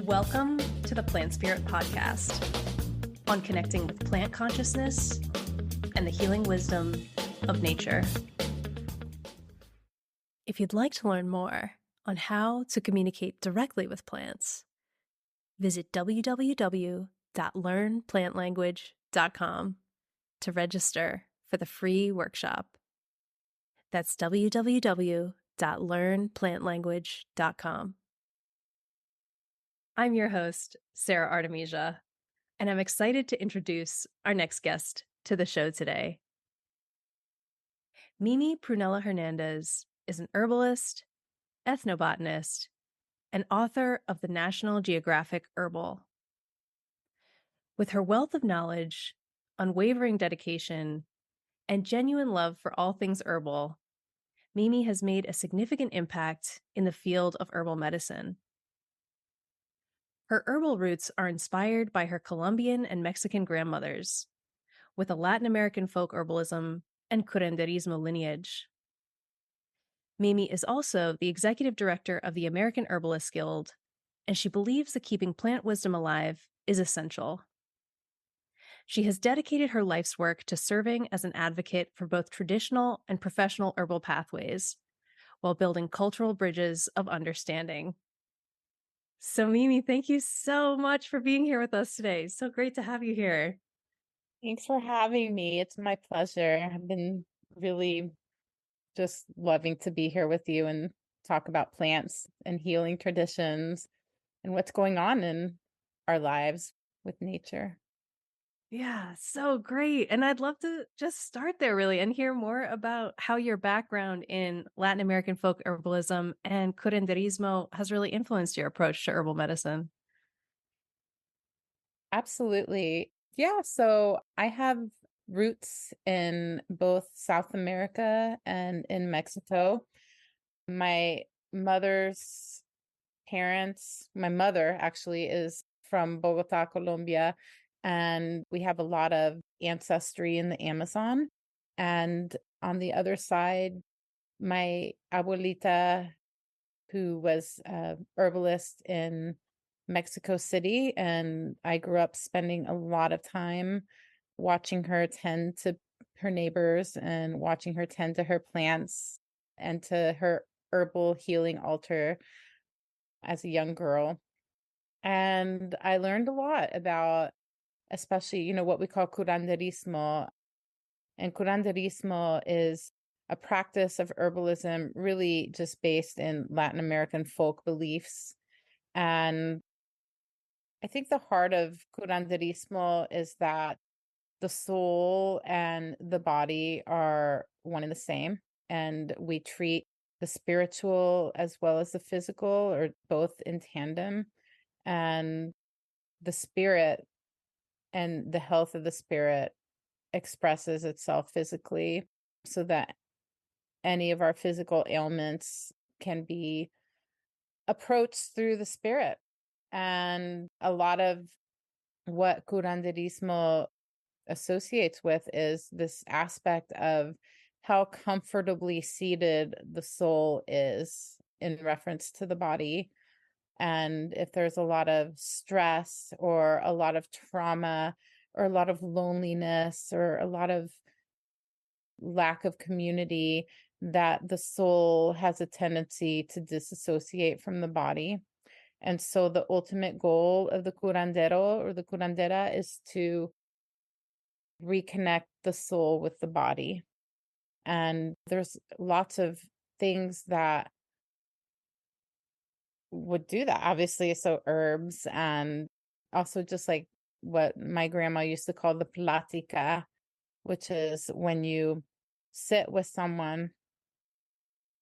Welcome to the Plant Spirit Podcast on connecting with plant consciousness and the healing wisdom of nature. If you'd like to learn more on how to communicate directly with plants, visit www.learnplantlanguage.com to register for the free workshop. That's www.learnplantlanguage.com. I'm your host, Sara Artemisia, and I'm excited to introduce our next guest to the show today. Mimi Prunella Hernandez is an herbalist, ethnobotanist, and author of the National Geographic Herbal. With her wealth of knowledge, unwavering dedication, and genuine love for all things herbal, Mimi has made a significant impact in the field of herbal medicine. Her herbal roots are inspired by her Colombian and Mexican grandmothers, with a Latin American folk herbalism and Curanderismo lineage. Mimi is also the executive director of the American Herbalists Guild, and she believes that keeping plant wisdom alive is essential. She has dedicated her life's work to serving as an advocate for both traditional and professional herbal pathways, while building cultural bridges of understanding. So Mimi, thank you so much for being here with us today. So great to have you here. Thanks for having me. It's my pleasure. I've been really just loving to be here with you and talk about plants and healing traditions and what's going on in our lives with nature. Yeah, so great. And I'd love to just start there really and hear more about how your background in Latin American folk herbalism and curanderismo has really influenced your approach to herbal medicine. Absolutely. Yeah, so I have roots in both South America and in Mexico. My mother's parents, my mother actually is from Bogota, Colombia, and we have a lot of ancestry in the Amazon. And on the other side, my abuelita, who was a herbalist in Mexico City, and I grew up spending a lot of time watching her tend to her neighbors and watching her tend to her plants and to her herbal healing altar as a young girl. And I learned a lot about, especially, what we call curanderismo. And curanderismo is a practice of herbalism really just based in Latin American folk beliefs. And I think the heart of curanderismo is that the soul and the body are one and the same. And we treat the spiritual as well as the physical, or both in tandem. And the spirit and the health of the spirit expresses itself physically, so that any of our physical ailments can be approached through the spirit. And a lot of what curanderismo associates with is this aspect of how comfortably seated the soul is in reference to the body. And if there's a lot of stress or a lot of trauma or a lot of loneliness or a lot of lack of community, that the soul has a tendency to disassociate from the body. And so the ultimate goal of the curandero or the curandera is to reconnect the soul with the body. And there's lots of things that would do that, obviously. So herbs, and also just like what my grandma used to call the plática, which is when you sit with someone,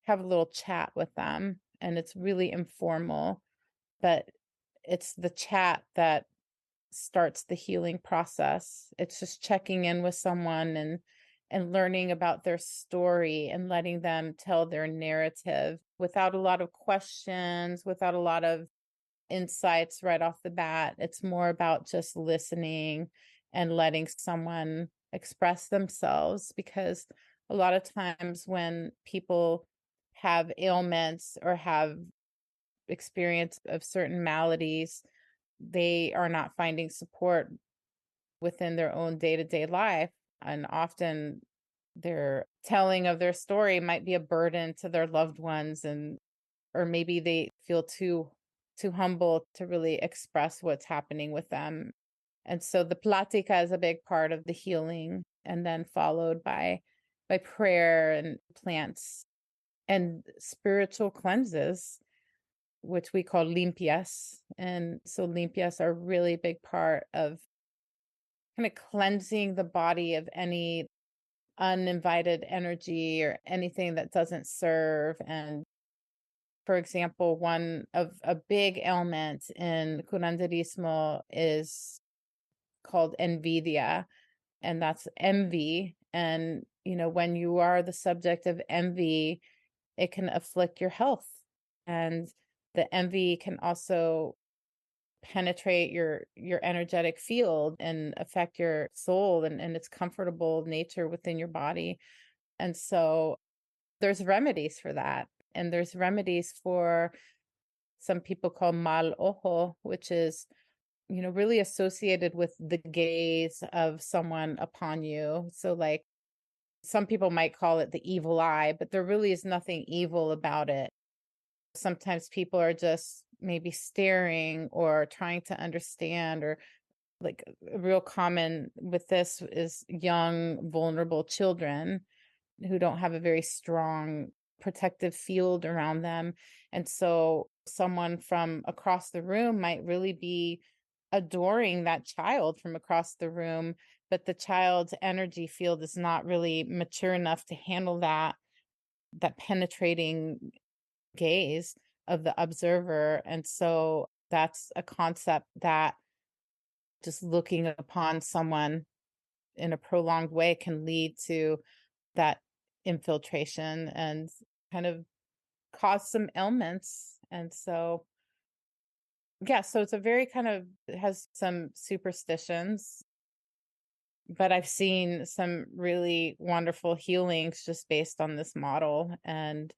have a little chat with them, and it's really informal, but it's the chat that starts the healing process. It's just checking in with someone and learning about their story and letting them tell their narrative without a lot of questions, without a lot of insights right off the bat. It's more about just listening and letting someone express themselves, because a lot of times when people have ailments or have experience of certain maladies, they are not finding support within their own day-to-day life. And often their telling of their story might be a burden to their loved ones, and or maybe they feel too humble to really express what's happening with them. And so the platica is a big part of the healing, and then followed by prayer and plants and spiritual cleanses, which we call limpias. And so limpias are a really big part of kind of cleansing the body of any uninvited energy or anything that doesn't serve. And for example, one of a big ailment in Curanderismo is called envidia, and that's envy. And, when you are the subject of envy, it can afflict your health. And the envy can also penetrate your energetic field and affect your soul and its comfortable nature within your body. And so there's remedies for that. And there's remedies for some people call mal ojo, which is, really associated with the gaze of someone upon you. So like some people might call it the evil eye, but there really is nothing evil about it. Sometimes people are just maybe staring or trying to understand, or like real common with this is young, vulnerable children who don't have a very strong protective field around them. And so someone from across the room might really be adoring that child from across the room, but the child's energy field is not really mature enough to handle that penetrating gaze of the observer. And so that's a concept that just looking upon someone in a prolonged way can lead to that infiltration and kind of cause some ailments. And so, yeah, so it's a very kind of, it has some superstitions, but I've seen some really wonderful healings just based on this model, and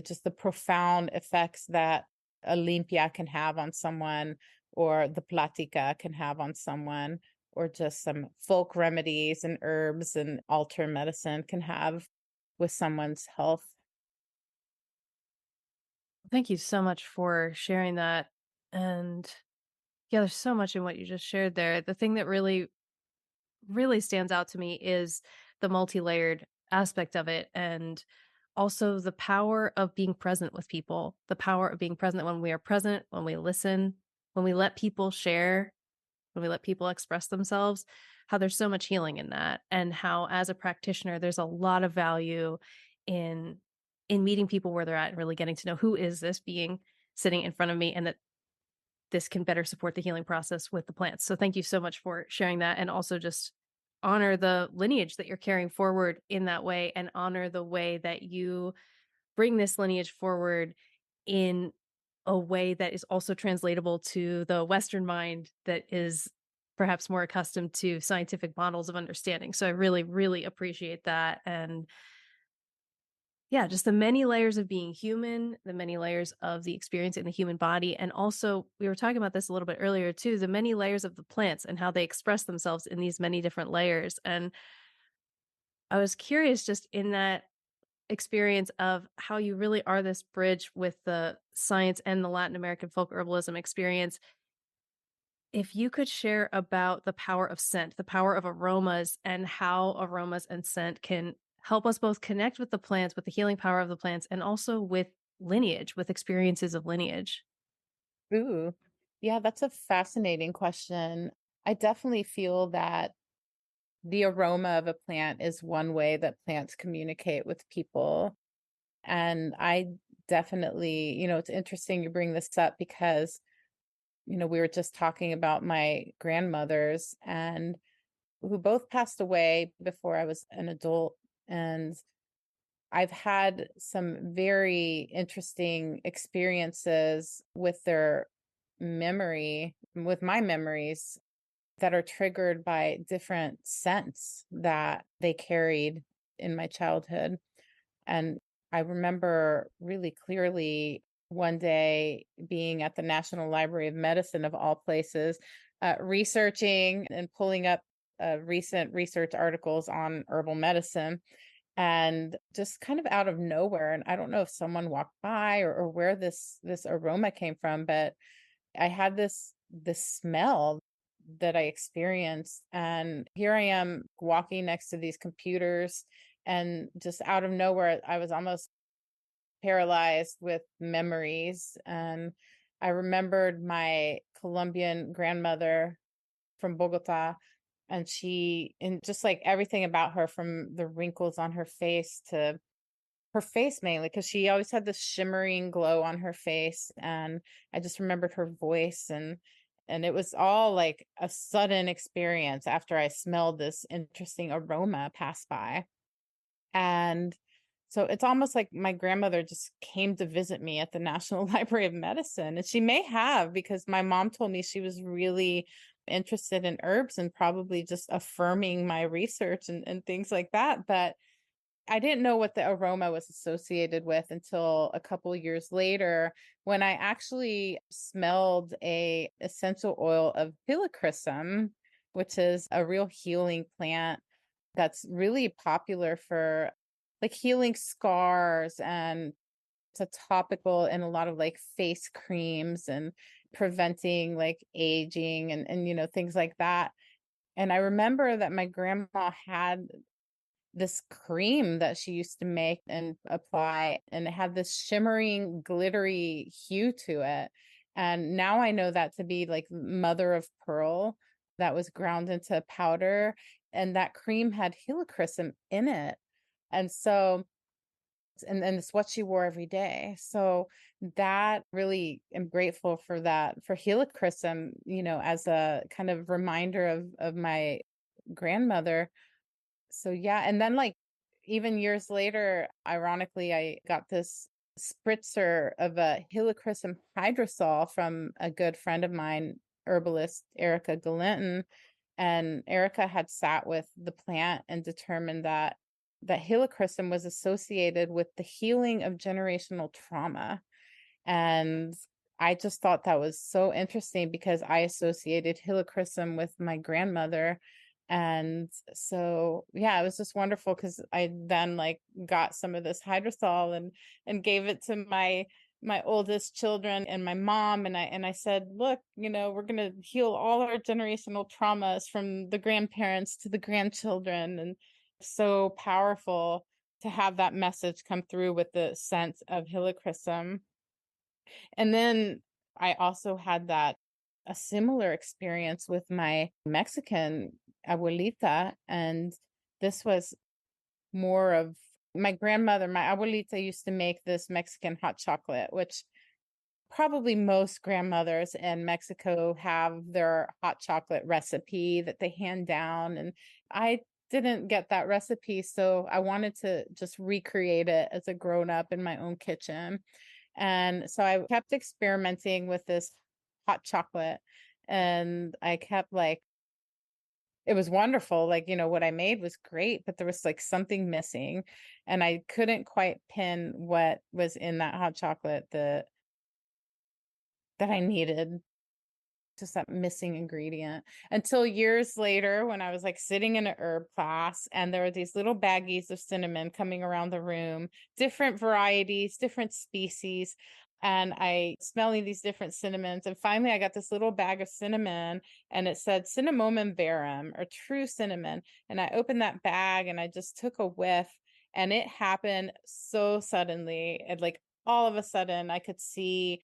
just the profound effects that a limpia can have on someone, or the platica can have on someone, or just some folk remedies and herbs and altar medicine can have with someone's health. Thank you so much for sharing that. And yeah, there's so much in what you just shared there. The thing that really stands out to me is the multi-layered aspect of it, and also the power of being present with people, the power of being present when we are present, when we listen, when we let people share, when we let people express themselves, how there's so much healing in that, and how as a practitioner there's a lot of value in meeting people where they're at and really getting to know who is this being sitting in front of me, and that this can better support the healing process with the plants. So thank you so much for sharing that, and also just honor the lineage that you're carrying forward in that way, and honor the way that you bring this lineage forward in a way that is also translatable to the Western mind that is perhaps more accustomed to scientific models of understanding. So I really, really appreciate that. And yeah, just the many layers of being human, the many layers of the experience in the human body. And also, we were talking about this a little bit earlier too, the many layers of the plants and how they express themselves in these many different layers. And I was curious just in that experience of how you really are this bridge with the science and the Latin American folk herbalism experience. If you could share about the power of scent, the power of aromas, and how aromas and scent can help us both connect with the plants, with the healing power of the plants, and also with lineage, with experiences of lineage. Ooh, yeah, that's a fascinating question. I definitely feel that the aroma of a plant is one way that plants communicate with people. And I definitely, it's interesting you bring this up because, we were just talking about my grandmothers, and who both passed away before I was an adult. And I've had some very interesting experiences with their memory, with my memories that are triggered by different scents that they carried in my childhood. And I remember really clearly one day being at the National Library of Medicine, of all places, researching and pulling up recent research articles on herbal medicine, and just kind of out of nowhere. And I don't know if someone walked by, or where this aroma came from, but I had this smell that I experienced. And here I am walking next to these computers, and just out of nowhere, I was almost paralyzed with memories. And I remembered my Colombian grandmother from Bogota, and just like everything about her, from the wrinkles on her face to her face, mainly because she always had this shimmering glow on her face. And I just remembered her voice, and it was all like a sudden experience after I smelled this interesting aroma pass by. And so it's almost like my grandmother just came to visit me at the National Library of Medicine. And she may have, because my mom told me she was really interested in herbs and probably just affirming my research and things like that. But I didn't know what the aroma was associated with until a couple years later, when I actually smelled a essential oil of Helichrysum, which is a real healing plant that's really popular for like healing scars, and it's a topical in a lot of like face creams and preventing like aging and things like that. And I remember that my grandma had this cream that she used to make and apply, and it had this shimmering, glittery hue to it. And now I know that to be like mother of pearl that was ground into powder. And that cream had helichrysum in it. And so, and it's what she wore every day. So that really am grateful for that, for helichrysum, as a kind of reminder of my grandmother. So yeah, and then like even years later, ironically, I got this spritzer of a helichrysum hydrosol from a good friend of mine, herbalist Erica Galinton. And Erica had sat with the plant and determined that helichrysum was associated with the healing of generational trauma. And I just thought that was so interesting because I associated helichrysum with my grandmother. And so, yeah, it was just wonderful because I then like got some of this hydrosol and gave it to my oldest children and my mom. And I said, look, we're going to heal all our generational traumas from the grandparents to the grandchildren. And so powerful to have that message come through with the scent of helichrysum. And then I also had a similar experience with my Mexican abuelita. And this was more of my grandmother. My abuelita used to make this Mexican hot chocolate, which probably most grandmothers in Mexico have their hot chocolate recipe that they hand down. And I didn't get that recipe, so I wanted to just recreate it as a grown up in my own kitchen. And so I kept experimenting with this hot chocolate, and I kept like, it was wonderful. Like, what I made was great, but there was like something missing, and I couldn't quite pin what was in that hot chocolate that I needed, just that missing ingredient, until years later when I was like sitting in a herb class, and there were these little baggies of cinnamon coming around the room, different varieties, different species. And I smelling these different cinnamons. And finally I got this little bag of cinnamon, and it said cinnamomum verum, or true cinnamon. And I opened that bag and I just took a whiff, and it happened so suddenly. And like all of a sudden I could see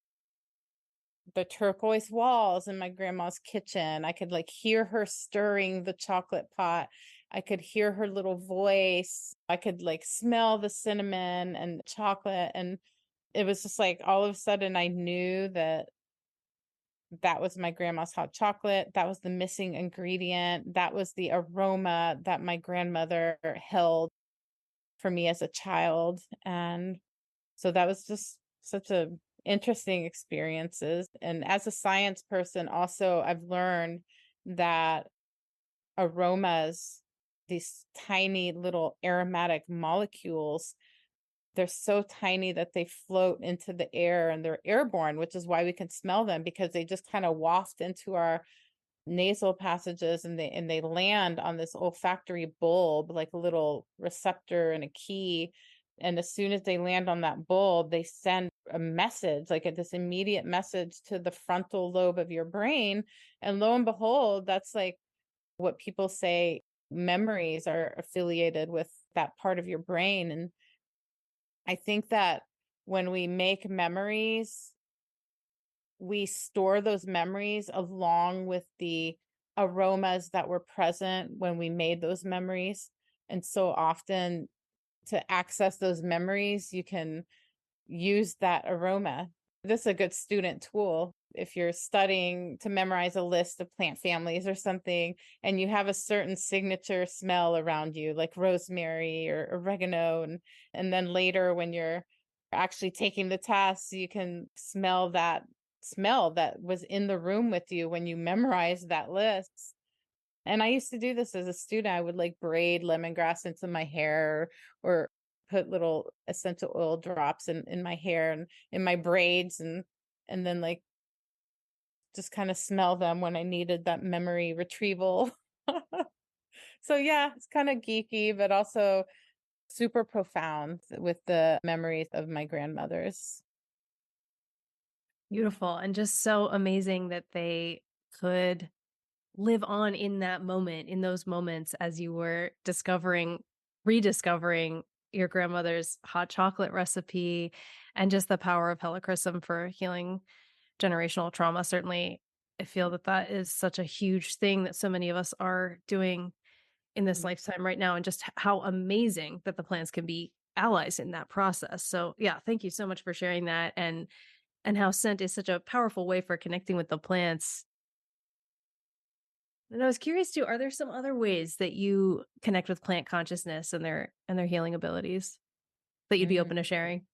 the turquoise walls in my grandma's kitchen. I could like hear her stirring the chocolate pot. I could hear her little voice. I could like smell the cinnamon and chocolate. And it was just like all of a sudden I knew that was my grandma's hot chocolate. That was the missing ingredient. That was the aroma that my grandmother held for me as a child. And so that was just such a interesting experiences. And as a science person, also I've learned that aromas, these tiny little aromatic molecules, they're so tiny that they float into the air and they're airborne, which is why we can smell them, because they just kind of waft into our nasal passages, and they land on this olfactory bulb, like a little receptor and a key. And as soon as they land on that bulb, they send a message, like this immediate message to the frontal lobe of your brain. And lo and behold, that's like what people say memories are affiliated with that part of your brain. And I think that when we make memories, we store those memories along with the aromas that were present when we made those memories. And so often, to access those memories, you can use that aroma. This is a good student tool. If you're studying to memorize a list of plant families or something, and you have a certain signature smell around you, like rosemary or oregano, and then later when you're actually taking the test, you can smell that smell that was in the room with you when you memorized that list. And I used to do this as a student. I would like braid lemongrass into my hair, or put little essential oil drops in my hair and in my braids, and then like just kind of smell them when I needed that memory retrieval. So yeah, it's kind of geeky, but also super profound with the memories of my grandmothers. Beautiful. And just so amazing that they could live on in that moment, in those moments as you were rediscovering your grandmother's hot chocolate recipe, and just the power of Helichrysum for healing generational trauma. Certainly, I feel that that is such a huge thing that so many of us are doing in this Mm. lifetime right now, and just how amazing that the plants can be allies in that process. So, yeah, thank you so much for sharing that, and how scent is such a powerful way for connecting with the plants. And I was curious too, are there some other ways that you connect with plant consciousness and their healing abilities that you'd be open to Mm. sharing?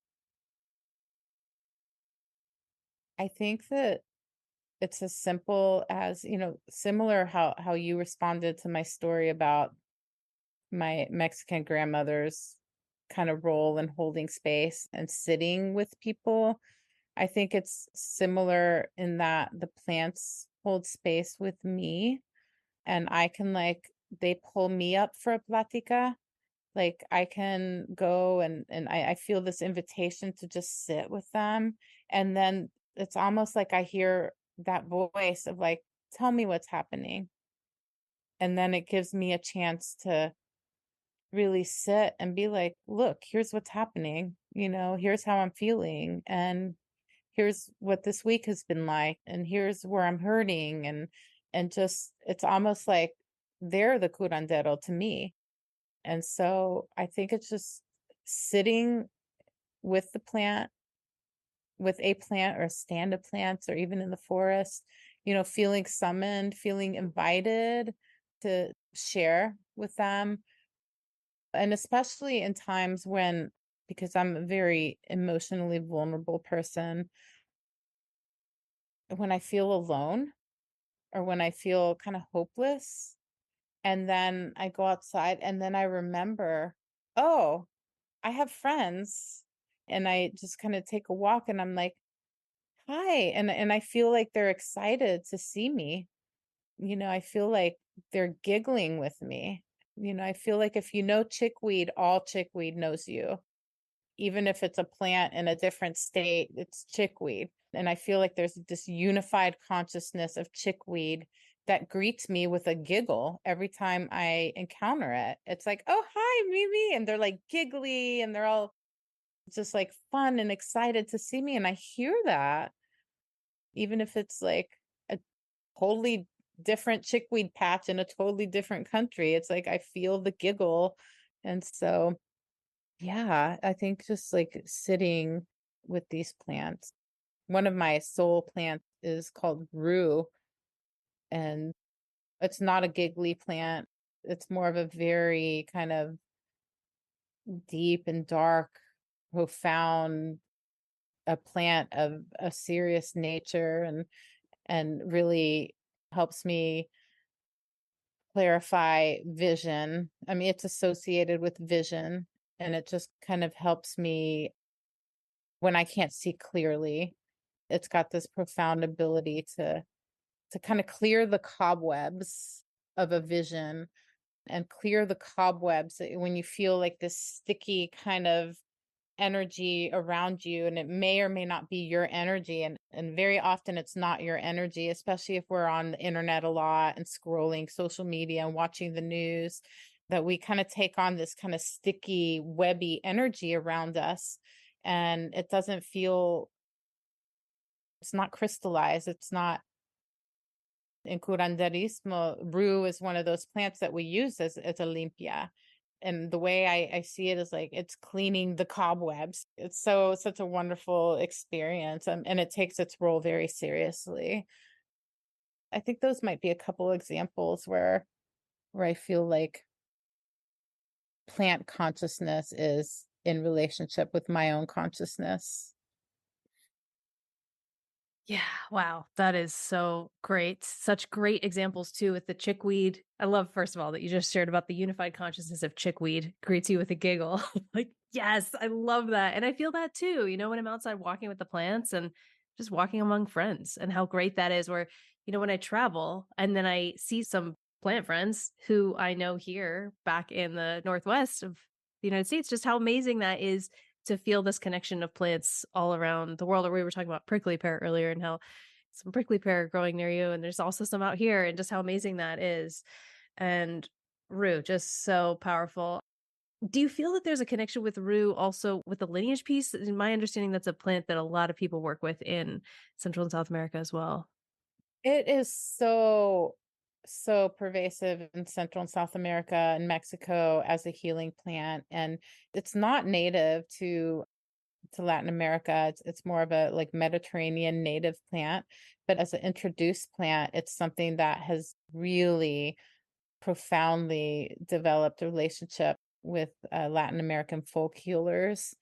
I think that it's as simple as, similar how you responded to my story about my Mexican grandmother's kind of role in holding space and sitting with people. I think it's similar in that the plants hold space with me, and I can like, they pull me up for a platica. Like I can go and I feel this invitation to just sit with them. And then it's almost like I hear that voice of like, tell me what's happening. And then it gives me a chance to really sit and be like, look, here's what's happening. Here's how I'm feeling. And here's what this week has been like. And here's where I'm hurting. And just, it's almost like they're the curandero to me. And so I think it's just sitting with the plant, with a plant or a stand of plants, or even in the forest, feeling summoned, feeling invited to share with them. And especially in times when, because I'm a very emotionally vulnerable person, when I feel alone or when I feel kind of hopeless, and then I go outside and then I remember, oh, I have friends, and I just kind of take a walk and I'm like, hi. And I feel like they're excited to see me. I feel like they're giggling with me. I feel like if you know chickweed, all chickweed knows you. Even if it's a plant in a different state, it's chickweed. And I feel like there's this unified consciousness of chickweed that greets me with a giggle every time I encounter it. It's like, oh, hi, Mimi. And they're like giggly and they're all just like fun and excited to see me. And I hear that, even if it's like a totally different chickweed patch in a totally different country. It's like I feel the giggle. And so, yeah, I think just like sitting with these plants. One of my soul plants is called rue, and it's not a giggly plant. It's more of a very kind of deep and dark, profound, a plant of a serious nature, and really helps me clarify vision. I mean, it's associated with vision. And it just kind of helps me when I can't see clearly. It's got this profound ability to kind of clear the cobwebs of a vision and clear the cobwebs when you feel like this sticky kind of energy around you, and it may or may not be your energy, and very often it's not your energy, especially if we're on the internet a lot and scrolling social media and watching the news, that we kind of take on this kind of sticky webby energy around us, and it doesn't feel, it's not crystallized, it's not. In Curanderismo, rue is one of those plants that we use as a limpia. And the way I see it is like it's cleaning the cobwebs. It's such a wonderful experience, and it takes its role very seriously. I think those might be a couple examples where I feel like plant consciousness is in relationship with my own consciousness. Yeah, wow, that is so great. Such great examples too with the chickweed. I love, first of all, that you just shared about the unified consciousness of chickweed. Greets you with a giggle. Like, yes, I love that. And I feel that too, when I'm outside walking with the plants and just walking among friends, and how great that is. Where, when I travel and then I see some plant friends who I know here back in the Northwest of the United States, just how amazing that is to feel this connection of plants all around the world. Or we were talking about prickly pear earlier, and how some prickly pear growing near you, and there's also some out here, and just how amazing that is. And rue, just so powerful. Do you feel that there's a connection with rue also with the lineage piece? In my understanding, that's a plant that a lot of people work with in Central and South America as well. It is so pervasive in Central and South America and Mexico as a healing plant, and it's not native to Latin America. It's more of a like Mediterranean native plant, but as an introduced plant, it's something that has really profoundly developed a relationship with Latin American folk healers.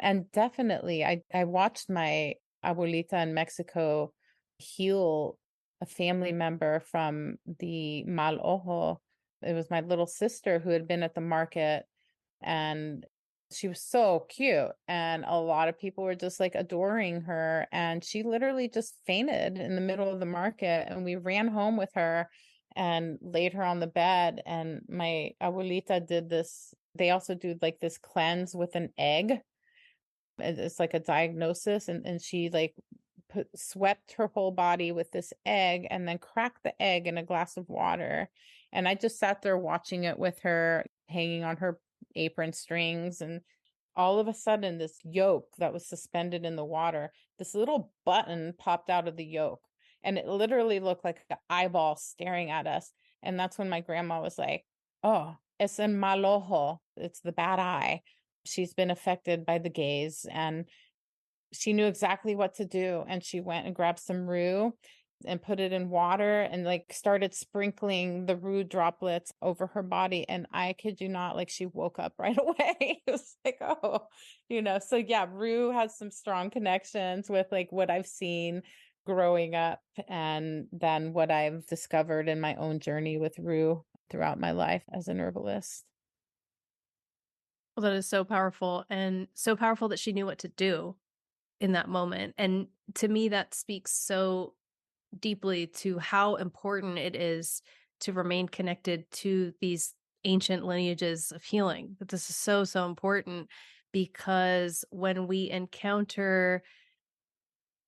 And definitely, I watched my abuelita in Mexico heal a family member from the mal ojo. It was my little sister who had been at the market, and she was so cute. And a lot of people were just like adoring her. And she literally just fainted in the middle of the market. And we ran home with her and laid her on the bed. And my abuelita did this. They also do like this cleanse with an egg. It's like a diagnosis. And she like swept her whole body with this egg and then cracked the egg in a glass of water. And I just sat there watching it with her, hanging on her apron strings. And all of a sudden, this yolk that was suspended in the water, this little button popped out of the yolk. And it literally looked like an eyeball staring at us. And that's when my grandma was like, "Oh, it's en mal ojo. It's the bad eye. She's been affected by the gaze." And she knew exactly what to do. And she went and grabbed some rue and put it in water and like started sprinkling the rue droplets over her body. And I kid you not, like she woke up right away. It was like, oh, so yeah, rue has some strong connections with like what I've seen growing up, and then what I've discovered in my own journey with rue throughout my life as an herbalist. Well, that is so powerful, and so powerful that she knew what to do in that moment. And to me, that speaks so deeply to how important it is to remain connected to these ancient lineages of healing. That this is so, so important, because when we encounter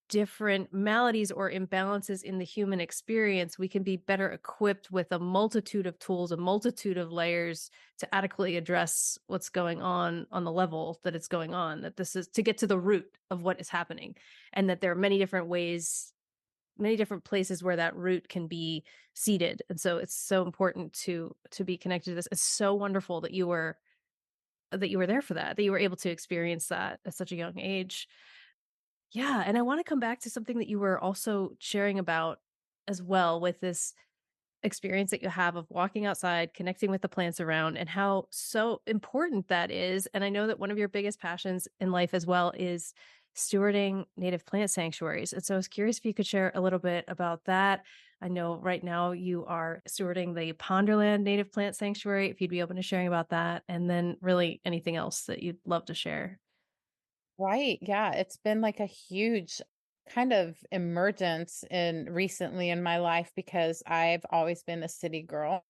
different maladies or imbalances in the human experience, we can be better equipped with a multitude of tools, a multitude of layers to adequately address what's going on the level that it's going on. That this is to get to the root of what is happening, and that there are many different ways, many different places where that root can be seated. And so it's so important to be connected to this. It's so wonderful that you were there for that you were able to experience that at such a young age. Yeah, and I want to come back to something that you were also sharing about as well, with this experience that you have of walking outside, connecting with the plants around, and how so important that is. And I know that one of your biggest passions in life as well is stewarding native plant sanctuaries. And so I was curious if you could share a little bit about that. I know right now you are stewarding the PonderLand Native Plant Sanctuary, if you'd be open to sharing about that, and then really anything else that you'd love to share. Right. Yeah. It's been like a huge kind of emergence in recently in my life because I've always been a city girl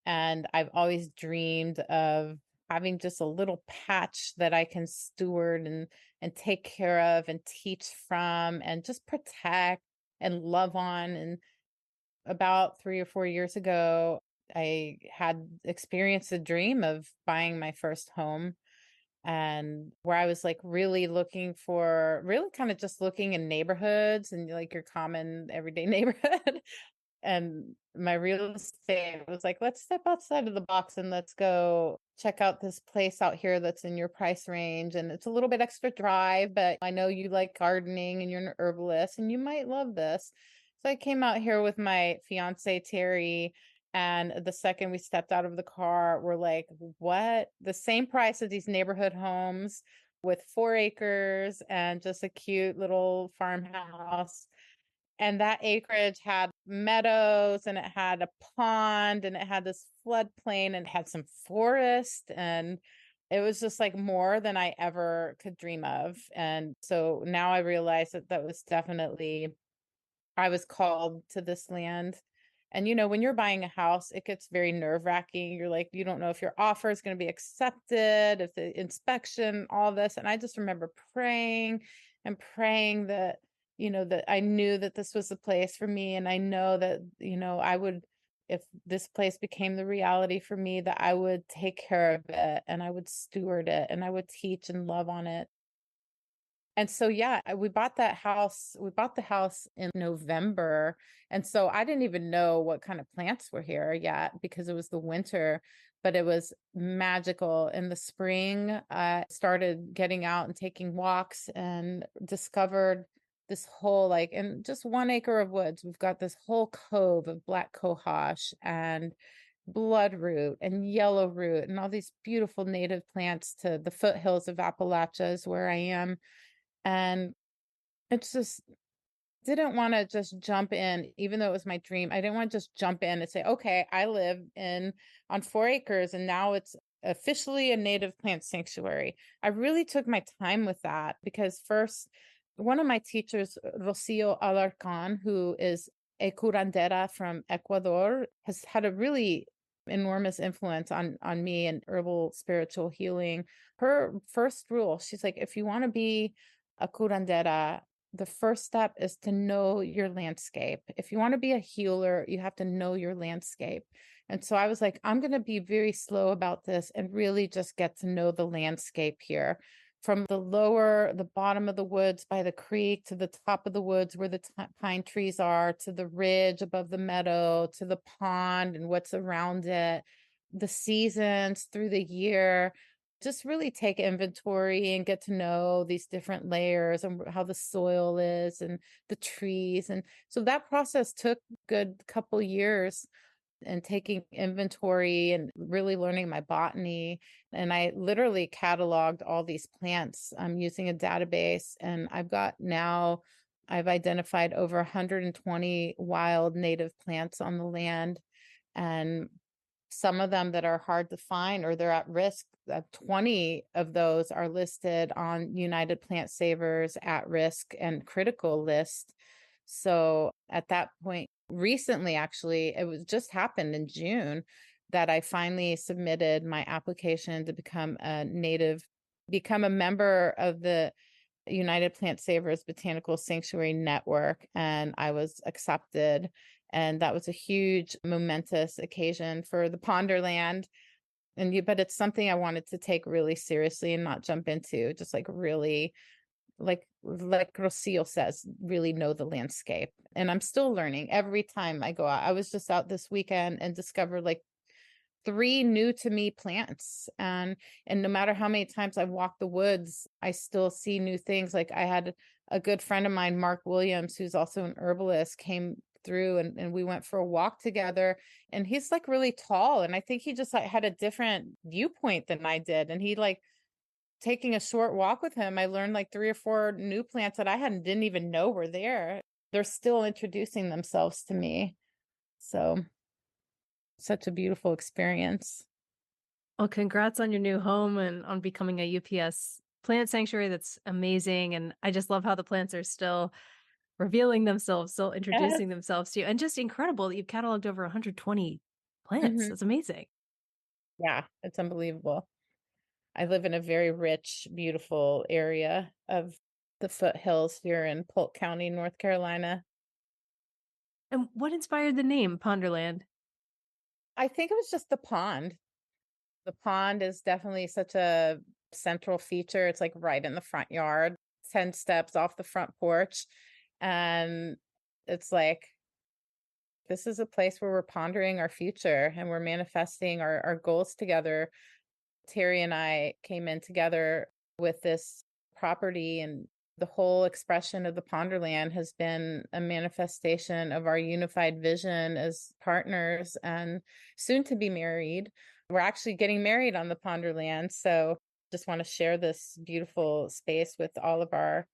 and I've always dreamed of having just a little patch that I can steward and take care of and teach from and just protect and love on. And about 3 or 4 years ago, I had experienced a dream of buying my first home and where I was like really looking for really kind of just looking in neighborhoods and like your common everyday neighborhood. And my real estate was like, let's step outside of the box and let's go check out this place out here that's in your price range. And it's a little bit extra drive, but I know you like gardening and you're an herbalist and you might love this. So I came out here with my fiance, Terry. And the second we stepped out of the car, we're like, what? The same price as these neighborhood homes with 4 acres and just a cute little farmhouse. And that acreage had meadows and it had a pond and it had this floodplain and it had some forest. And it was just like more than I ever could dream of. And so now I realize that that was definitely, I was called to this land. And when you're buying a house, it gets very nerve-wracking. You're like, you don't know if your offer is going to be accepted, if the inspection, all this. And I just remember praying and praying that, that I knew that this was the place for me. And I know that, I would, if this place became the reality for me, that I would take care of it and I would steward it and I would teach and love on it. And so, yeah, we bought that house. We bought the house in November. And so I didn't even know what kind of plants were here yet because it was the winter, but it was magical. In the spring, I started getting out and taking walks and discovered this whole, like, in just 1 acre of woods, we've got this whole cove of black cohosh and bloodroot and yellow root and all these beautiful native plants to the foothills of Appalachia is where I am. And it's just didn't want to just jump in, even though it was my dream. I didn't want to just jump in and say, okay, I live in on 4 acres and now it's officially a native plant sanctuary. I really took my time with that because first, one of my teachers, Rocio Alarcon, who is a curandera from Ecuador, has had a really enormous influence on me and herbal spiritual healing. Her first rule, she's like, if you want to be a curandera, the first step is to know your landscape. If you want to be a healer, you have to know your landscape. And so I was like, I'm going to be very slow about this and really just get to know the landscape here. From the bottom of the woods by the creek to the top of the woods where the pine trees are, to the ridge above the meadow, to the pond and what's around it, the seasons through the year, just really take inventory and get to know these different layers and how the soil is and the trees. And so that process took a good couple years and taking inventory and really learning my botany. And I literally cataloged all these plants using a database. And I've identified over 120 wild native plants on the land. And some of them that are hard to find or they're at risk. 20 of those are listed on United Plant Savers at risk and critical list. So at that point, recently, actually, it was just happened in June that I finally submitted my application to become a member of the United Plant Savers Botanical Sanctuary Network, and I was accepted. And that was a huge, momentous occasion for the Ponderland. But it's something I wanted to take really seriously and not jump into, just like really, like Rocio says, really know the landscape. And I'm still learning every time I go out. I was just out this weekend and discovered like 3 new to me plants. And no matter how many times I walk the woods, I still see new things. Like I had a good friend of mine, Mark Williams, who's also an herbalist, came through and we went for a walk together, and he's like really tall. And I think he just like had a different viewpoint than I did. And he like taking a short walk with him, I learned like 3 or 4 new plants that I didn't even know were there. They're still introducing themselves to me. So, such a beautiful experience. Well, congrats on your new home and on becoming a UPS plant sanctuary. That's amazing. And I just love how the plants are still revealing themselves, still Yes. introducing themselves to you. And just incredible that you've cataloged over 120 plants. Mhm. That's amazing. Yeah, it's unbelievable. I live in a very rich, beautiful area of the foothills here in Polk County, North Carolina. And what inspired the name PonderLand? I think it was just the pond. The pond is definitely such a central feature. It's like right in the front yard, 10 steps off the front porch. And it's like, this is a place where we're pondering our future and we're manifesting our goals together. Terry and I came in together with this property, and the whole expression of the Ponderland has been a manifestation of our unified vision as partners and soon to be married. We're actually getting married on the Ponderland. So just want to share this beautiful space with all of our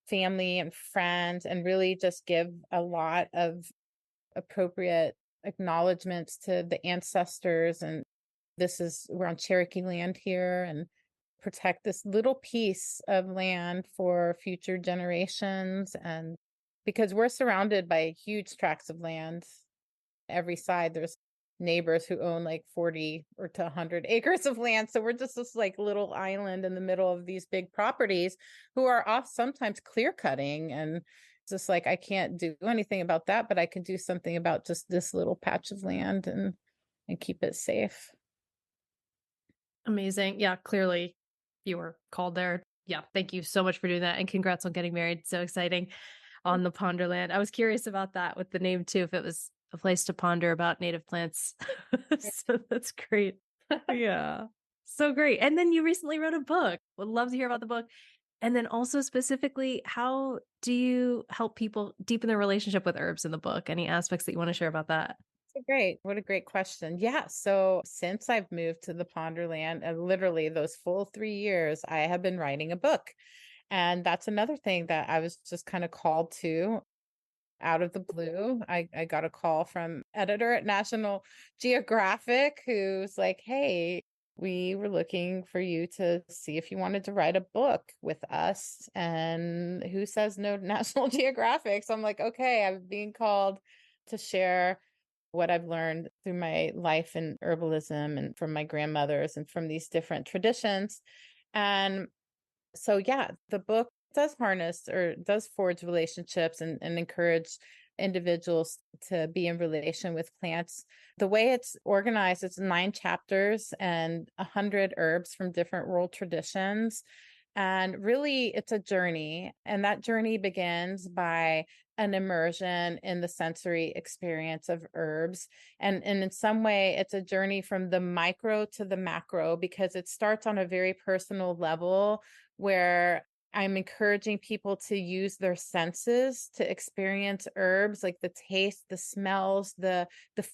family and friends and really just give a lot of appropriate acknowledgments to the ancestors. And we're on Cherokee land here, and protect this little piece of land for future generations. And because we're surrounded by huge tracts of land, every side there's neighbors who own like 40 or to 100 acres of land. So we're just this like little island in the middle of these big properties who are off sometimes clear cutting. And it's just like, I can't do anything about that, but I can do something about just this little patch of land and keep it safe. Amazing. Yeah, clearly you were called there. Yeah, thank you so much for doing that. And congrats on getting married. So exciting on the Ponderland. I was curious about that with the name too, if it was a place to ponder about native plants. So that's great. Yeah. So great. And then you recently wrote a book. Would love to hear about the book. And then also specifically, how do you help people deepen their relationship with herbs in the book? Any aspects that you want to share about that? So great. What a great question. Yeah. So since I've moved to the Ponderland, literally those full 3 years, I have been writing a book. And that's another thing that I was just kind of called to out of the blue. I got a call from editor at National Geographic who's like, hey, we were looking for you to see if you wanted to write a book with us. And who says no to National Geographic? So I'm like, okay, I'm being called to share what I've learned through my life in herbalism and from my grandmothers and from these different traditions. And so, yeah, the book does harness or does forge relationships and encourage individuals to be in relation with plants. The way it's organized, it's 9 chapters and 100 herbs from different world traditions. And really, it's a journey. And that journey begins by an immersion in the sensory experience of herbs. And in some way, it's a journey from the micro to the macro because it starts on a very personal level where I'm encouraging people to use their senses to experience herbs, like the taste, the smells, the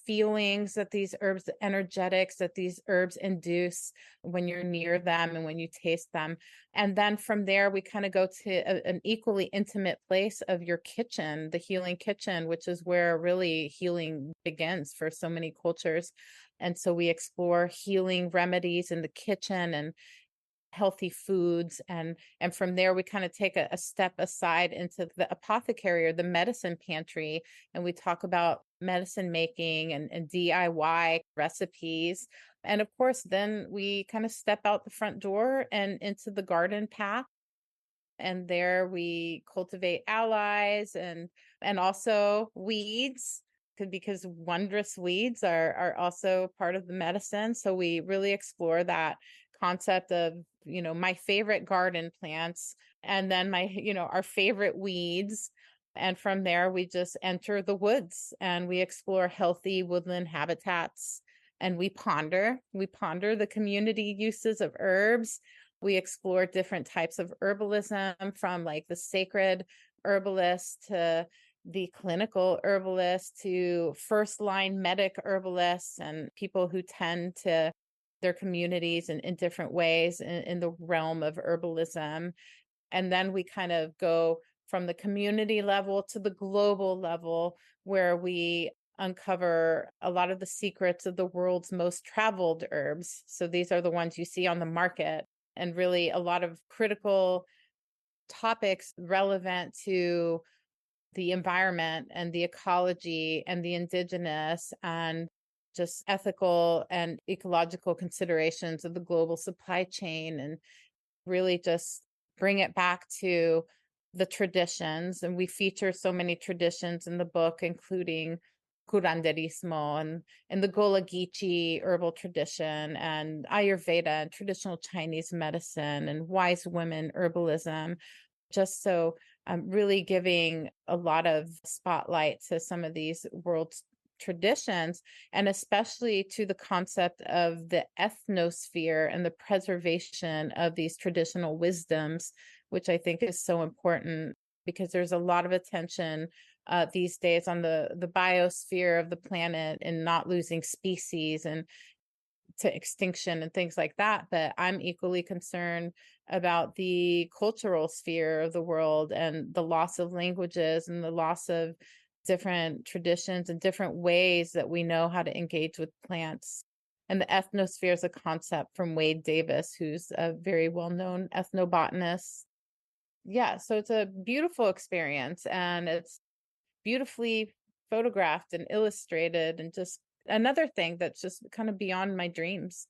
feelings that these herbs, the energetics that these herbs induce when you're near them and when you taste them. And then from there, we kind of go to an equally intimate place of your kitchen, the healing kitchen, which is where really healing begins for so many cultures. And so we explore healing remedies in the kitchen and healthy foods, and from there we kind of take a step aside into the apothecary or the medicine pantry, and we talk about medicine making and DIY recipes. And of course then we kind of step out the front door and into the garden path, and there we cultivate allies and also weeds, because wondrous weeds are also part of the medicine. So we really explore that concept of, my favorite garden plants, and then our favorite weeds. And from there we just enter the woods and we explore healthy woodland habitats, and we ponder the community uses of herbs. We explore different types of herbalism, from like the sacred herbalist to the clinical herbalist to first line medic herbalists, and people who tend to their communities in different ways in the realm of herbalism. And then we kind of go from the community level to the global level, where we uncover a lot of the secrets of the world's most traveled herbs. So these are the ones you see on the market, and really a lot of critical topics relevant to the environment and the ecology and the indigenous and just ethical and ecological considerations of the global supply chain, and really just bring it back to the traditions. And we feature so many traditions in the book, including Curanderismo and the Golagichi herbal tradition, and Ayurveda and traditional Chinese medicine, and wise women herbalism, just so really giving a lot of spotlight to some of these world traditions, and especially to the concept of the ethnosphere and the preservation of these traditional wisdoms, which I think is so important, because there's a lot of attention these days on the biosphere of the planet and not losing species and to extinction and things like that. But I'm equally concerned about the cultural sphere of the world and the loss of languages and the loss of different traditions and different ways that we know how to engage with plants. And the ethnosphere is a concept from Wade Davis, who's a very well-known ethnobotanist. Yeah, so it's a beautiful experience, and it's beautifully photographed and illustrated, and just another thing that's just kind of beyond my dreams.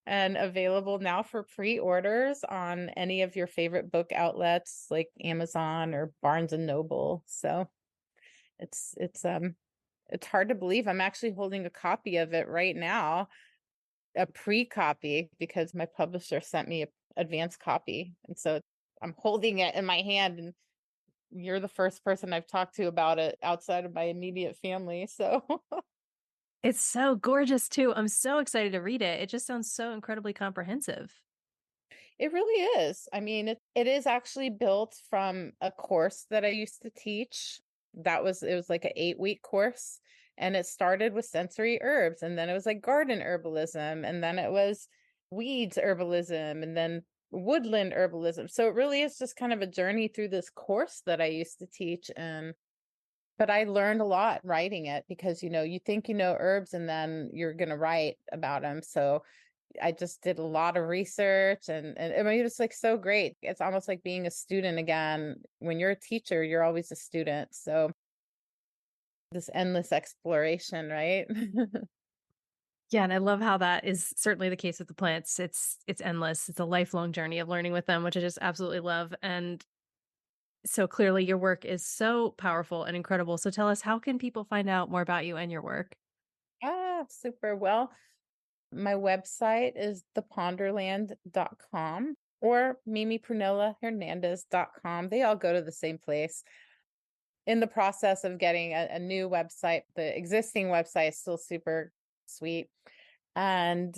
And available now for pre-orders on any of your favorite book outlets like Amazon or Barnes and Noble. So it's hard to believe I'm actually holding a copy of it right now, a pre-copy, because my publisher sent me an advance copy. And so I'm holding it in my hand, and you're the first person I've talked to about it outside of my immediate family. So It's so gorgeous too. I'm so excited to read it. It just sounds so incredibly comprehensive. it really is. I mean, it is actually built from a course that I used to teach. It was like an 8-week course. And it started with sensory herbs. And then it was like garden herbalism. And then it was weeds herbalism. And then woodland herbalism. So it really is just kind of a journey through this course that I used to teach. But I learned a lot writing it, because, you think you know herbs and then you're going to write about them. So I just did a lot of research, and I mean, it's like so great. It's almost like being a student again. When you're a teacher, you're always a student. So this endless exploration, right? Yeah, and I love how that is certainly the case with the plants. It's endless. It's a lifelong journey of learning with them, which I just absolutely love. And so clearly your work is so powerful and incredible. So tell us, how can people find out more about you and your work? Super. Well, my website is theponderland.com or mimiprunellahernandez.com. They all go to the same place. In the process of getting a new website. The existing website is still super sweet. And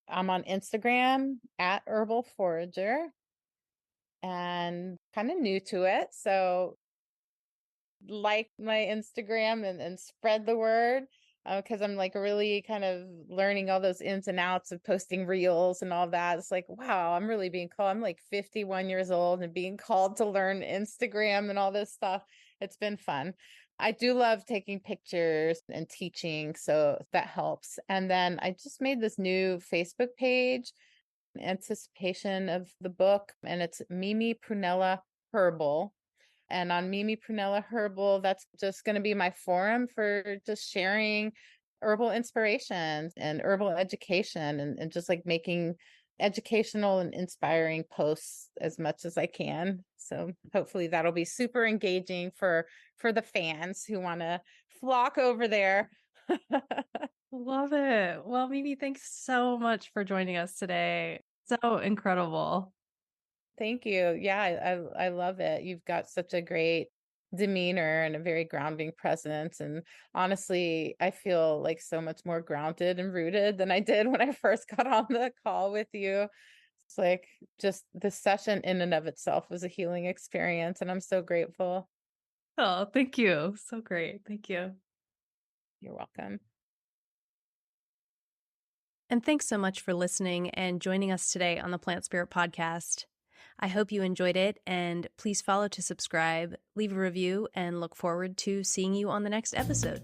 I'm on Instagram at Herbal Forager, and kind of new to it. So like my Instagram and spread the word, because I'm like really kind of learning all those ins and outs of posting reels and all that. It's like, wow, I'm really being called. I'm like 51 years old and being called to learn Instagram and all this stuff. It's been fun. I do love taking pictures and teaching, so that helps. And then I just made this new Facebook page in anticipation of the book, and it's Mimi Prunella Herbal. And on Mimi Prunella Herbal, that's just going to be my forum for just sharing herbal inspirations and herbal education, and just like making educational and inspiring posts as much as I can. So hopefully that'll be super engaging for the fans who want to flock over there. Love it. Well, Mimi, thanks so much for joining us today. So incredible. Thank you. Yeah, I love it. You've got such a great demeanor and a very grounding presence. And honestly, I feel like so much more grounded and rooted than I did when I first got on the call with you. It's like just the session in and of itself was a healing experience, and I'm so grateful. Oh, thank you. So great. Thank you. You're welcome. And thanks so much for listening and joining us today on the Plant Spirit Podcast. I hope you enjoyed it, and please follow to subscribe, leave a review, and look forward to seeing you on the next episode.